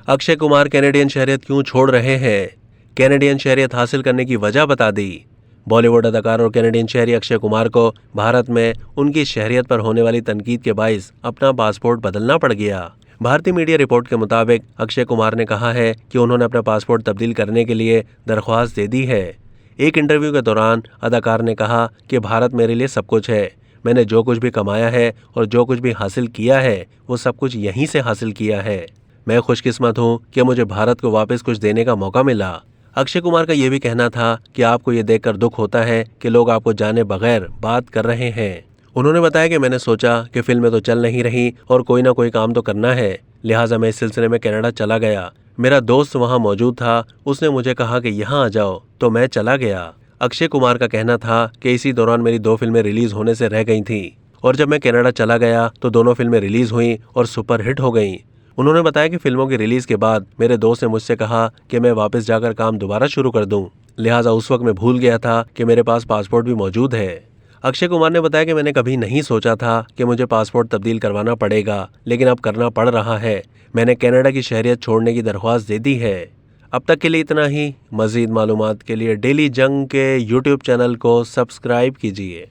Akshay Kumar Canadian शहरियत क्यों छोड़ रहे हैं, कैनेडियन शहरियत हासिल करने की वजह बता दी। बॉलीवुड अदाकार और कैनेडियन शहरी अक्षय कुमार को भारत में उनकी शहरियत पर होने वाली तनकीद के बाइस अपना पासपोर्ट बदलना पड़ गया। भारतीय मीडिया रिपोर्ट के मुताबिक अक्षय कुमार ने कहा है कि उन्होंने अपना पासपोर्ट तब्दील करने के लिए दरख्वास्त दे दी है। एक इंटरव्यू के दौरान अदाकार ने कहा कि भारत मेरे लिए सब कुछ है। मैंने जो कुछ भी कमाया है और जो कुछ भी हासिल किया है वो सब कुछ यहीं से हासिल किया है। मैं खुशकिस्मत हूँ कि मुझे भारत को वापस कुछ देने का मौका मिला। अक्षय कुमार का यह भी कहना था कि आपको ये देखकर दुख होता है कि लोग आपको जाने बगैर बात कर रहे हैं। उन्होंने बताया कि मैंने सोचा कि फिल्में तो चल नहीं रही और कोई ना कोई काम तो करना है, लिहाजा मैं इस सिलसिले में कनाडा चला गया। मेरा दोस्त वहां मौजूद था, उसने मुझे कहा कि यहाँ आ जाओ, तो मैं चला गया। अक्षय कुमार का कहना था कि इसी दौरान मेरी 2 फिल्में रिलीज होने से रह गई थीं और जब मैं कनाडा चला गया तो दोनों फिल्में रिलीज हुई और सुपरहिट हो गईं। उन्होंने बताया कि फिल्मों की रिलीज के बाद मेरे दोस्त ने मुझसे कहा कि मैं वापस जाकर काम दोबारा शुरू कर दूं, लिहाजा उस वक्त मैं भूल गया था कि मेरे पास पासपोर्ट भी मौजूद है। अक्षय कुमार ने बताया कि मैंने कभी नहीं सोचा था कि मुझे पासपोर्ट तब्दील करवाना पड़ेगा, लेकिन अब करना पड़ रहा है। मैंने कनाडा की शहरियत छोड़ने की दरख्वास्त दे दी है। अब तक के लिए इतना ही। मजीद मालूमात के लिए डेली जंग के यूट्यूब चैनल को सब्सक्राइब कीजिए।